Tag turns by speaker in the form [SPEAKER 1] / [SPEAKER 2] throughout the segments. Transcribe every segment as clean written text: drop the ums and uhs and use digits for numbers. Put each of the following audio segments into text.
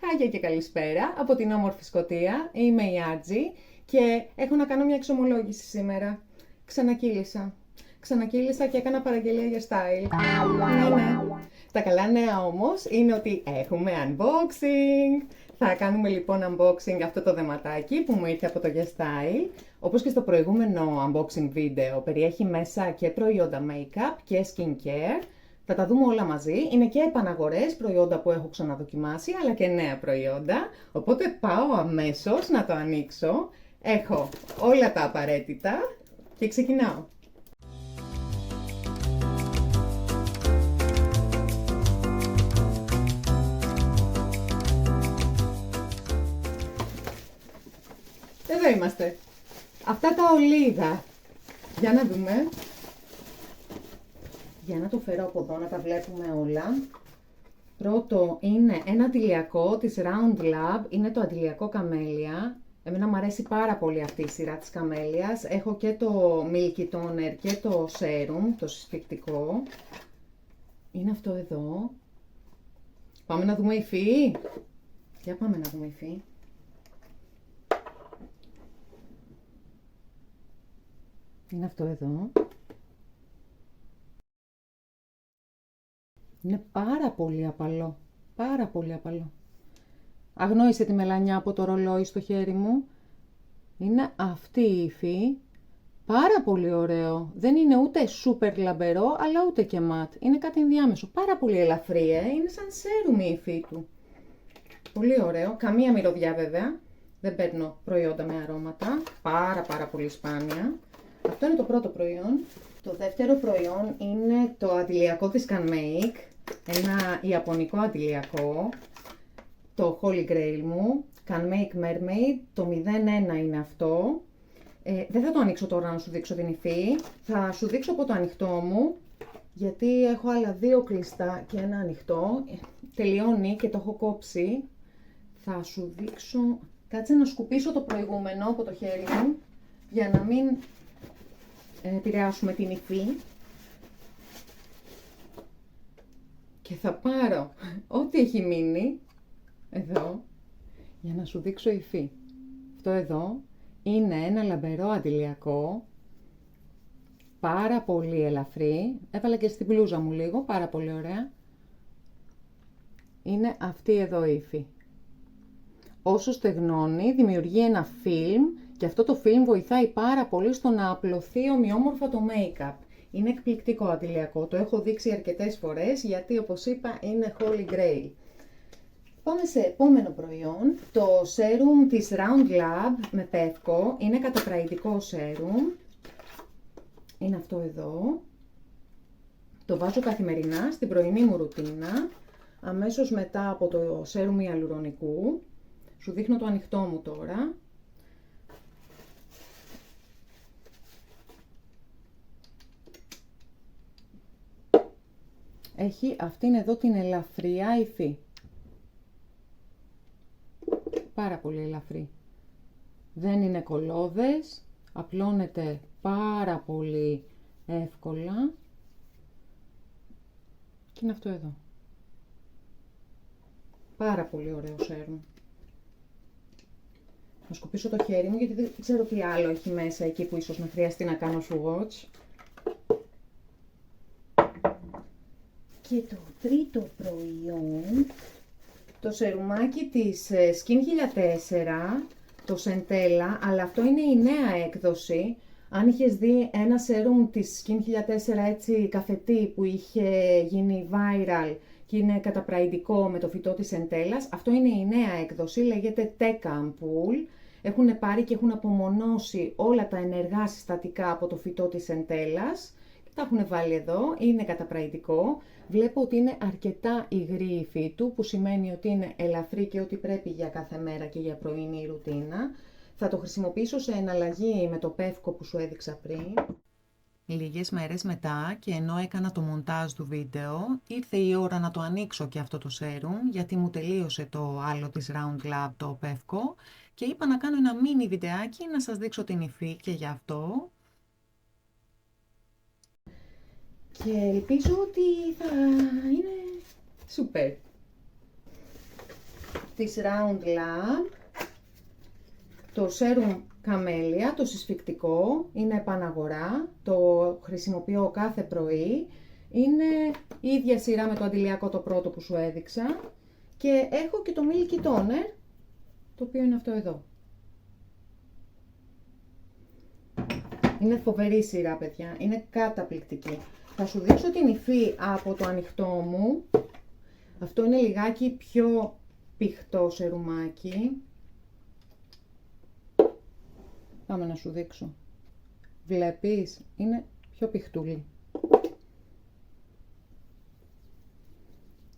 [SPEAKER 1] Χάγια και καλησπέρα από την όμορφη Σκωτία. Είμαι η Άτζη και έχω να κάνω μια εξομολόγηση σήμερα. Ξανακύλησα και έκανα παραγγελία για style. Ναι. Τα καλά νέα όμως είναι ότι έχουμε unboxing. Θα κάνουμε λοιπόν unboxing αυτό το δεματάκι που μου ήρθε από το YesStyle. Όπως και στο προηγούμενο unboxing βίντεο, περιέχει μέσα και προϊόντα make-up και skincare. Θα τα δούμε όλα μαζί. Είναι και επαναγορές, προϊόντα που έχω ξαναδοκιμάσει, αλλά και νέα προϊόντα. Οπότε πάω αμέσως να το ανοίξω. Έχω όλα τα απαραίτητα και ξεκινάω. Εδώ είμαστε. Αυτά τα ολίγα. Για να δούμε. Για να το φέρω από εδώ να τα βλέπουμε όλα. Πρώτο είναι ένα αντιλιακό της Round Lab. Είναι το αντιλιακό καμέλια. Εμένα μου αρέσει πάρα πολύ αυτή η σειρά της καμέλιας. Έχω και το Milky Toner και το Serum, το συσφυκτικό. Είναι αυτό εδώ. Πάμε να δούμε υφή. Για πάμε να δούμε υφή. Είναι αυτό εδώ. Είναι πάρα πολύ απαλό. Πάρα πολύ απαλό. Αγνόησε τη μελανιά από το ρολόι στο χέρι μου. Είναι αυτή η υφή. Πάρα πολύ ωραίο. Δεν είναι ούτε σούπερ λαμπερό, αλλά ούτε και ματ. Είναι κάτι ενδιάμεσο. Πάρα πολύ ελαφρύ, Είναι σαν σέρουμ η υφή του. Πολύ ωραίο. Καμία μυρωδιά βέβαια. Δεν παίρνω προϊόντα με αρώματα. Πάρα πολύ σπάνια. Αυτό είναι το πρώτο προϊόν. Το δεύτερο προϊόν είναι το αντιλιακό της CanMake. Ένα ιαπωνικό αντιλιακό. Το Holy Grail μου. CanMake Mermaid. Το 01 είναι αυτό. Δεν θα το ανοίξω τώρα να σου δείξω την υφή. Θα σου δείξω από το ανοιχτό μου. Γιατί έχω άλλα δύο κλειστά και ένα ανοιχτό. Τελειώνει και το έχω κόψει. Θα σου δείξω... Κάτσε να σκουπίσω το προηγούμενο από το χέρι μου. Για να μην επηρεάσουμε την υφή. Και θα πάρω ό,τι έχει μείνει εδώ για να σου δείξω υφή. Αυτό εδώ είναι ένα λαμπερό αντιλιακό, πάρα πολύ ελαφρύ. Έβαλα και στην μπλούζα μου λίγο, πάρα πολύ ωραία. Είναι αυτή εδώ η υφή. Όσο στεγνώνει δημιουργεί ένα φιλμ και αυτό το φιλμ βοηθάει πάρα πολύ στο να απλωθεί ομοιόμορφα το make-up. Είναι εκπληκτικό αντιλιακό, το έχω δείξει αρκετές φορές γιατί όπως είπα είναι Holy Grail. Πάμε σε επόμενο προϊόν, το serum της Round Lab με πεύκο, είναι καταπραϊντικό serum. Είναι αυτό εδώ. Το βάζω καθημερινά στην πρωινή μου ρουτίνα, αμέσως μετά από το serum ιαλουρονικού. Σου δείχνω το ανοιχτό μου τώρα. Έχει αυτήν εδώ την ελαφριά υφή. Πάρα πολύ ελαφρύ. Δεν είναι κολλώδες, απλώνεται πάρα πολύ εύκολα. Και είναι αυτό εδώ. Πάρα πολύ ωραίο σέρουμ. Θα σκουπίσω το χέρι μου γιατί δεν ξέρω τι άλλο έχει μέσα εκεί που ίσως να χρειαστεί να κάνω swatch. Και το τρίτο προϊόν, το σερουμάκι της Skin 1004, το Centella, αλλά αυτό είναι η νέα έκδοση. Αν είχες δει ένα σέρουμ της Skin 1004 έτσι καφετί που είχε γίνει viral και είναι καταπραϊντικό με το φυτό της Centella, αυτό είναι η νέα έκδοση, λέγεται Teca Ampoule. Έχουν πάρει και έχουν απομονώσει όλα τα ενεργά συστατικά από το φυτό της Centella. Τα έχουν βάλει εδώ, είναι καταπραϊντικό. Βλέπω ότι είναι αρκετά υγρή η υφή του, που σημαίνει ότι είναι ελαφρύ και ότι πρέπει για κάθε μέρα και για πρωινή ρουτίνα. Θα το χρησιμοποιήσω σε εναλλαγή με το πεύκο που σου έδειξα πριν. Λίγες μέρες μετά και ενώ έκανα το μοντάζ του βίντεο, ήρθε η ώρα να το ανοίξω και αυτό το σέρουμ, γιατί μου τελείωσε το άλλο της Round Lab, το πεύκο, και είπα να κάνω ένα μίνι βιντεάκι να σας δείξω την υφή και γι' αυτό. Και ελπίζω ότι θα είναι σούπερ. της Round Lab, το Serum Camellia, το συσφυκτικό, είναι επαναγορά, το χρησιμοποιώ κάθε πρωί. Είναι η ίδια σειρά με το αντιλιακό το πρώτο που σου έδειξα. Και έχω και το Milky Toner, το οποίο είναι αυτό εδώ. Είναι φοβερή σειρά, παιδιά. Είναι καταπληκτική. Θα σου δείξω την υφή από το ανοιχτό μου. Αυτό είναι λιγάκι πιο πηχτό σερουμάκι. Πάμε να σου δείξω. Βλέπεις, είναι πιο πηχτούλη.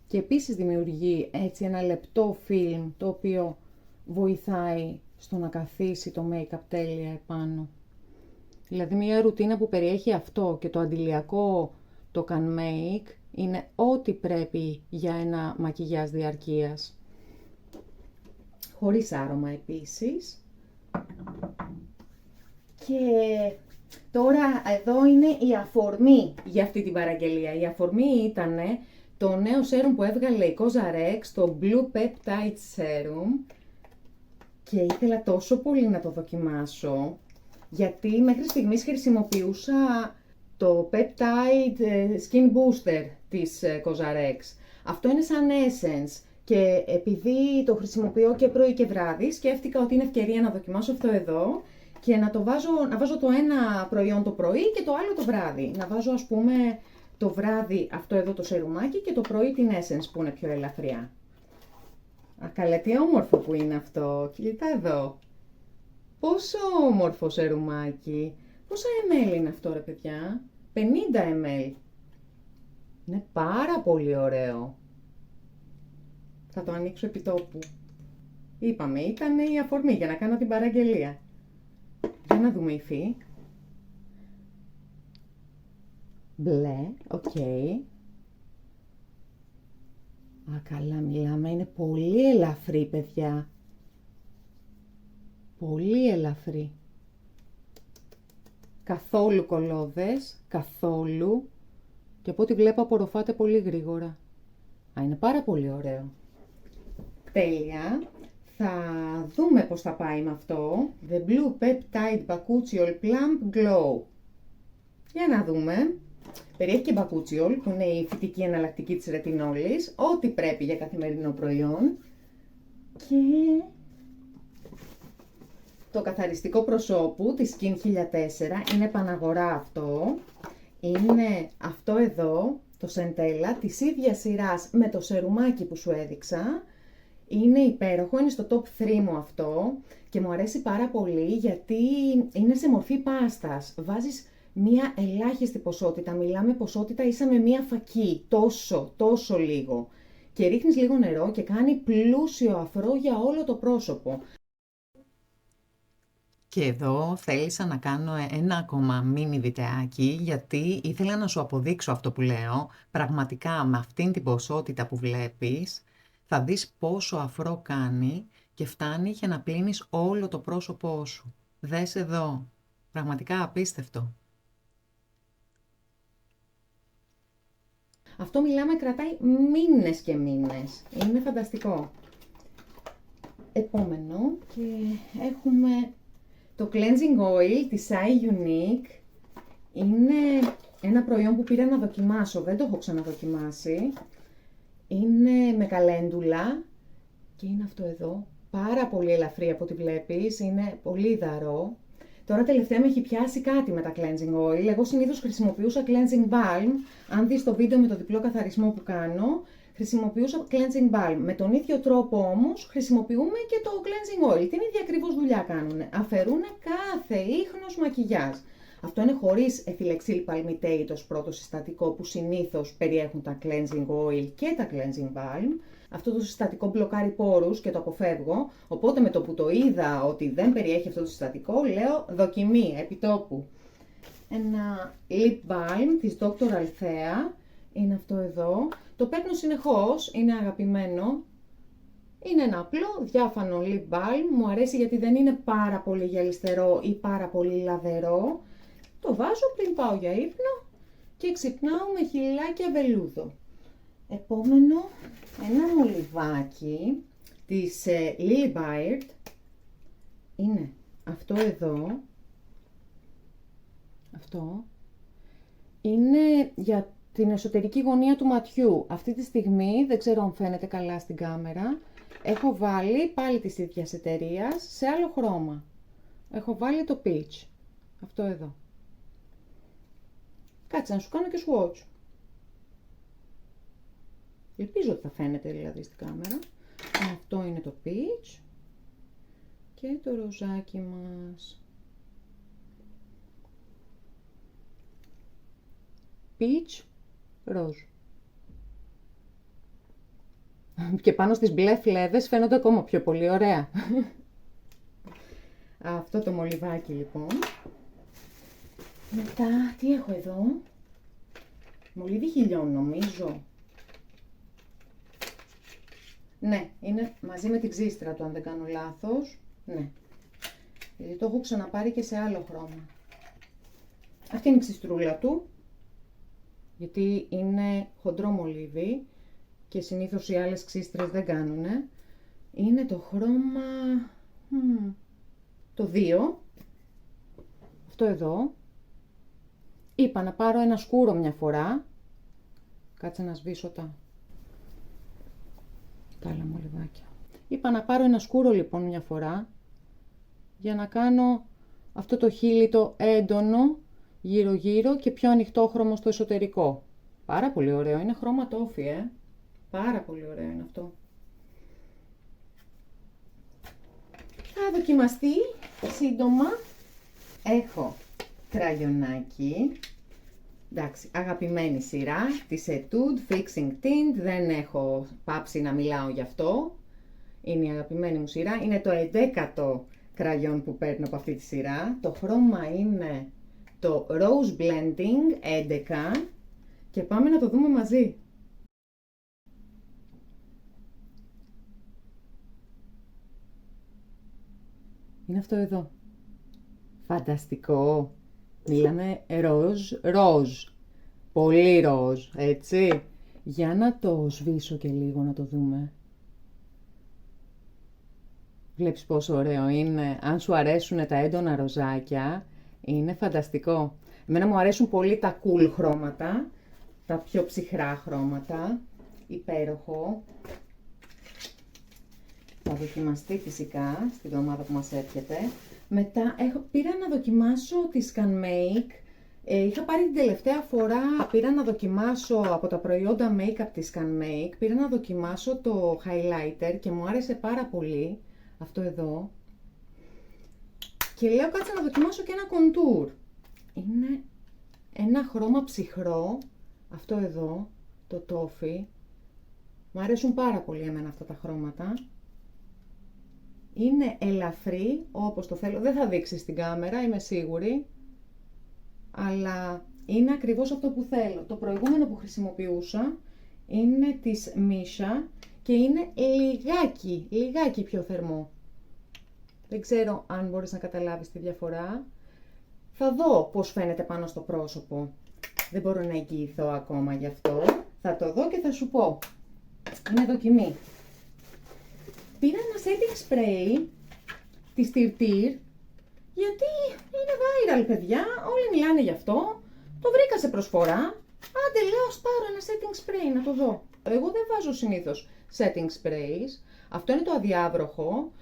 [SPEAKER 1] Και επίσης δημιουργεί έτσι ένα λεπτό φιλμ, το οποίο βοηθάει στο να καθίσει το make-up τέλεια επάνω. Δηλαδή μια ρουτίνα που περιέχει αυτό και το αντιλιακό, το Can Make, είναι ό,τι πρέπει για ένα μακιγιάζ διαρκείας. Χωρίς άρωμα επίσης. Και τώρα εδώ είναι η αφορμή για αυτή την παραγγελία. Η αφορμή ήταν το νέο σέρουμ που έβγαλε η COSRX, το Blue Peptide Serum. Και ήθελα τόσο πολύ να το δοκιμάσω, γιατί μέχρι στιγμής χρησιμοποιούσα το Peptide Skin Booster της COSRX. Αυτό είναι σαν essence και επειδή το χρησιμοποιώ και πρωί και βράδυ, σκέφτηκα ότι είναι ευκαιρία να δοκιμάσω αυτό εδώ και να βάζω το ένα προϊόν το πρωί και το άλλο το βράδυ. Να βάζω ας πούμε το βράδυ αυτό εδώ το σερουμάκι και το πρωί την essence που είναι πιο ελαφριά. Καλέ, τι όμορφο που είναι αυτό. Κοίτα εδώ. Πόσο όμορφο σερουμάκι. Πόσα ml είναι αυτό ρε παιδιά? 50 ml. Είναι πάρα πολύ ωραίο. Θα το ανοίξω επί τόπου. Είπαμε, ήταν η αφορμή για να κάνω την παραγγελία. Για να δούμε υφή. Μπλε, οκ. Α, καλά μιλάμε, είναι πολύ ελαφρύ, παιδιά. Πολύ ελαφρύ. Καθόλου κολλώδες, καθόλου. Και από ό,τι βλέπω απορροφάται πολύ γρήγορα. Α, είναι πάρα πολύ ωραίο. Τέλεια. Θα δούμε πώς θα πάει με αυτό. The Blue Peptide Bakuchiol Plump Glow. Για να δούμε. Περιέχει και μπακούτσιολ, που είναι η φυτική εναλλακτική της ρετινόλης, ό,τι πρέπει για καθημερινό προϊόν. Και το καθαριστικό προσώπου της Skin 1004, είναι επαναγορά αυτό. Είναι αυτό εδώ, το Centella, της ίδιας σειράς με το σερουμάκι που σου έδειξα. Είναι υπέροχο, είναι στο top 3 μου αυτό και μου αρέσει πάρα πολύ γιατί είναι σε μορφή πάστας. Βάζεις μία ελάχιστη ποσότητα, μιλάμε ποσότητα ίσα με μία φακή, τόσο λίγο. Και ρίχνεις λίγο νερό και κάνει πλούσιο αφρό για όλο το πρόσωπο.
[SPEAKER 2] Και εδώ θέλησα να κάνω ένα ακόμα μίνι βιντεάκι γιατί ήθελα να σου αποδείξω αυτό που λέω. Πραγματικά με αυτήν την ποσότητα που βλέπεις θα δεις πόσο αφρό κάνει και φτάνει για να πλύνεις όλο το πρόσωπό σου. Δες εδώ, πραγματικά απίστευτο.
[SPEAKER 1] Αυτό μιλάμε κρατάει μήνες και μήνες. Είναι φανταστικό. Επόμενο και έχουμε το Cleansing Oil της Eye Unique. Είναι ένα προϊόν που πήρα να δοκιμάσω, δεν το έχω ξαναδοκιμάσει. Είναι με καλέντουλα και είναι αυτό εδώ. Πάρα πολύ ελαφρύ από ό,τι βλέπεις, είναι πολύ υδαρό. Τώρα τελευταία με έχει πιάσει κάτι με τα Cleansing Oil. Εγώ συνήθως χρησιμοποιούσα Cleansing Balm. Αν δεις το βίντεο με το διπλό καθαρισμό που κάνω, χρησιμοποιούσα Cleansing Balm. Με τον ίδιο τρόπο όμως χρησιμοποιούμε και το Cleansing Oil. Την ίδια ακριβώς δουλειά κάνουν. Αφαιρούν κάθε ίχνος μακιγιάζ. Αυτό είναι χωρίς Ethylexyl Palmitate ως πρώτο συστατικό που συνήθως περιέχουν τα Cleansing Oil και τα Cleansing Balm. Αυτό το συστατικό μπλοκάρει πόρους και το αποφεύγω, οπότε με το που το είδα ότι δεν περιέχει αυτό το συστατικό, λέω δοκιμή, επιτόπου. Ένα Lip Balm της Dr. Althea, είναι αυτό εδώ. Το παίρνω συνεχώς, είναι αγαπημένο. Είναι ένα απλό, διάφανο Lip Balm, μου αρέσει γιατί δεν είναι πάρα πολύ γυαλιστερό ή πάρα πολύ λαδερό. Το βάζω πριν πάω για ύπνο και ξυπνάω με χυλάκια βελούδο. Επόμενο, ένα μολυβάκι της Lily Byard είναι αυτό εδώ. Αυτό είναι για την εσωτερική γωνία του ματιού. Αυτή τη στιγμή, δεν ξέρω αν φαίνεται καλά στην κάμερα, έχω βάλει πάλι της ίδιας εταιρείας σε άλλο χρώμα. Έχω βάλει το peach. Αυτό εδώ. Κάτσε να σου κάνω και swatch. Ελπίζω ότι θα φαίνεται δηλαδή στην κάμερα. Αυτό είναι το peach και το ροζάκι μας. Peach, ροζ. Και πάνω στις μπλε φλέβες φαίνονται ακόμα πιο πολύ ωραία. Αυτό το μολυβάκι λοιπόν. Μετά, τι έχω εδώ. Μολύβι χιλιών νομίζω. Ναι, είναι μαζί με την ξύστρα του αν δεν κάνω λάθος. Ναι. Γιατί το έχω ξαναπάρει και σε άλλο χρώμα. Αυτή είναι η ξυστρούλα του. Γιατί είναι χοντρό μολύβι και συνήθως οι άλλες ξύστρες δεν κάνουνε. Είναι το χρώμα το 2. Αυτό εδώ. Είπα να πάρω ένα σκούρο μια φορά. Κάτσε να σβήσω τα άλλα μολυβάκια. Είπα να πάρω ένα σκούρο λοιπόν μια φορά για να κάνω αυτό το χείλη το έντονο γύρω γύρω και πιο ανοιχτόχρωμο στο εσωτερικό. Πάρα πολύ ωραίο, είναι χρώμα τόφι, Πάρα πολύ ωραίο είναι αυτό. Θα δοκιμαστεί σύντομα. Έχω κραγιονάκι. Εντάξει, αγαπημένη σειρά της Etude Fixing Tint. Δεν έχω πάψει να μιλάω γι' αυτό. Είναι η αγαπημένη μου σειρά. Είναι το 11ο κραγιόν που παίρνω από αυτή τη σειρά. Το χρώμα είναι το Rose Blending 11 και πάμε να το δούμε μαζί. Είναι αυτό εδώ. Φανταστικό. Μιλάμε ροζ. Πολύ ροζ, έτσι. Για να το σβήσω και λίγο να το δούμε. Βλέπεις πόσο ωραίο είναι. Αν σου αρέσουν τα έντονα ροζάκια, είναι φανταστικό. Εμένα μου αρέσουν πολύ τα cool χρώματα, τα πιο ψυχρά χρώματα. Υπέροχο. Θα δοκιμαστεί φυσικά στην εβδομάδα που μας έρχεται. Μετά πήρα να δοκιμάσω τη ScanMake. Είχα πάρει την τελευταία φορά, πήρα να δοκιμάσω από τα προϊόντα make-up της ScanMake. Πήρα να δοκιμάσω το highlighter και μου άρεσε πάρα πολύ. Αυτό εδώ. Και λέω κάτσε να δοκιμάσω και ένα contour. Είναι ένα χρώμα ψυχρό. Αυτό εδώ, το τόφι. Μου αρέσουν πάρα πολύ εμένα αυτά τα χρώματα. Είναι ελαφρύ, όπως το θέλω. Δεν θα δείξει στην κάμερα, είμαι σίγουρη. Αλλά είναι ακριβώς αυτό που θέλω. Το προηγούμενο που χρησιμοποιούσα είναι της Misha και είναι λιγάκι πιο θερμό. Δεν ξέρω αν μπορείς να καταλάβεις τη διαφορά. Θα δω πώς φαίνεται πάνω στο πρόσωπο. Δεν μπορώ να εγγυηθώ ακόμα γι' αυτό. Θα το δω και θα σου πω. Είναι δοκιμή. Πήρα ένα setting spray της Tirtir, γιατί είναι viral παιδιά, όλοι μιλάνε γι' αυτό. Το βρήκα σε προσφορά. Άντε λέω ας πάρω ένα setting spray να το δω. Εγώ δεν βάζω συνήθως setting sprays. Αυτό είναι το αδιάβροχο.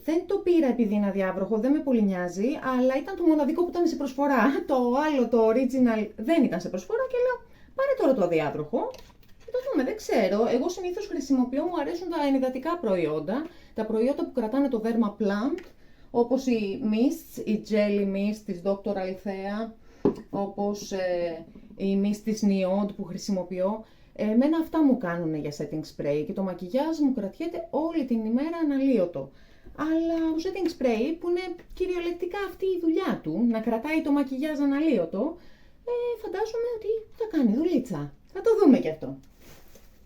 [SPEAKER 1] Δεν το πήρα επειδή είναι αδιάβροχο, δεν με πολύ νοιάζει, αλλά ήταν το μοναδικό που ήταν σε προσφορά. Το άλλο, το original, δεν ήταν σε προσφορά και λέω πάρε τώρα το αδιάβροχο. Το δούμε, δεν ξέρω. Εγώ συνήθως χρησιμοποιώ, μου αρέσουν τα ενυδατικά προϊόντα, τα προϊόντα που κρατάνε το δέρμα plump, όπως οι mists, η jelly mist της Dr. Althea, όπως η mist της Niod που χρησιμοποιώ. Εμένα αυτά μου κάνουν για setting spray και το μακιγιάζ μου κρατιέται όλη την ημέρα αναλύωτο. Αλλά ο setting spray που είναι κυριολεκτικά αυτή η δουλειά του, να κρατάει το μακιγιάζ αναλύωτο, φαντάζομαι ότι θα κάνει δουλίτσα. Θα το δούμε και αυτό.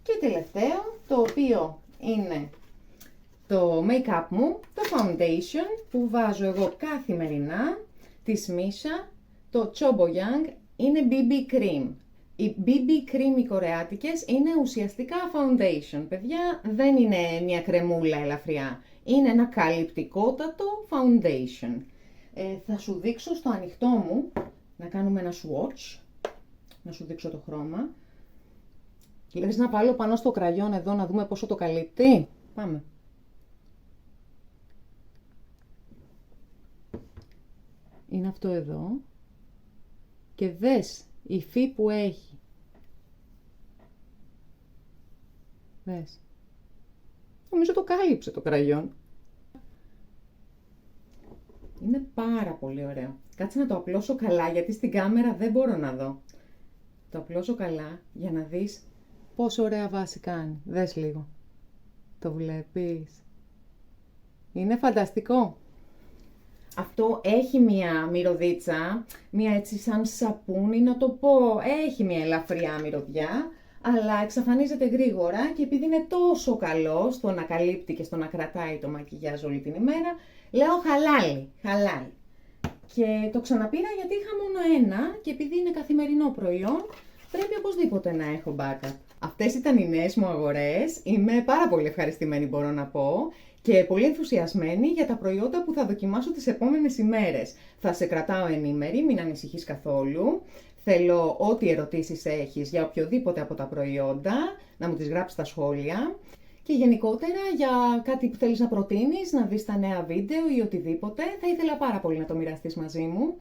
[SPEAKER 1] Και τελευταίο, το οποίο είναι το make-up μου, το foundation που βάζω εγώ καθημερινά, της Misha, το Chobo Young, είναι BB Cream. Οι BB Cream οι κορεάτικες είναι ουσιαστικά foundation. Παιδιά, δεν είναι μια κρεμούλα ελαφριά. Είναι ένα καλυπτικότατο foundation. Θα σου δείξω στο ανοιχτό μου, να κάνουμε ένα swatch. Να σου δείξω το χρώμα. Λες να βάλω πάνω στο κραγιόν εδώ να δούμε πόσο το καλύπτει. Πάμε. Είναι αυτό εδώ. Και δες η υφή που έχει. Δες. Νομίζω το κάλυψε το κραγιόν. Είναι πάρα πολύ ωραίο. Κάτσε να το απλώσω καλά, γιατί στην κάμερα δεν μπορώ να δω. Το απλώσω καλά για να δεις πόσο ωραία βάση κάνει. Δες λίγο. Το βλέπεις. Είναι φανταστικό. Αυτό έχει μία μυρωδίτσα, μία έτσι σαν σαπούνι να το πω. Έχει μία ελαφριά μυρωδιά, αλλά εξαφανίζεται γρήγορα και επειδή είναι τόσο καλό στο να καλύπτει και στο να κρατάει το μακιγιάζ όλη την ημέρα, λέω χαλάλι. Και το ξαναπήρα γιατί είχα μόνο ένα και επειδή είναι καθημερινό προϊόν, πρέπει οπωσδήποτε να έχω backup. Αυτές ήταν οι νέες μου αγορές. Είμαι πάρα πολύ ευχαριστημένη, μπορώ να πω, και πολύ ενθουσιασμένη για τα προϊόντα που θα δοκιμάσω τις επόμενες ημέρες. Θα σε κρατάω ενήμερη, μην ανησυχείς καθόλου. Θέλω ό,τι ερωτήσεις έχεις για οποιοδήποτε από τα προϊόντα, να μου τις γράψεις στα σχόλια. Και γενικότερα για κάτι που θέλεις να προτείνεις, να δεις τα νέα βίντεο ή οτιδήποτε, θα ήθελα πάρα πολύ να το μοιραστείς μαζί μου.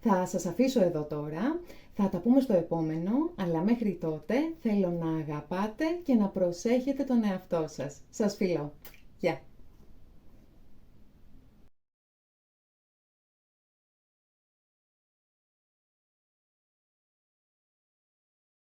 [SPEAKER 1] Θα σας αφήσω εδώ τώρα, θα τα πούμε στο επόμενο, αλλά μέχρι τότε θέλω να αγαπάτε και να προσέχετε τον εαυτό σας. Σας φιλώ. Γεια!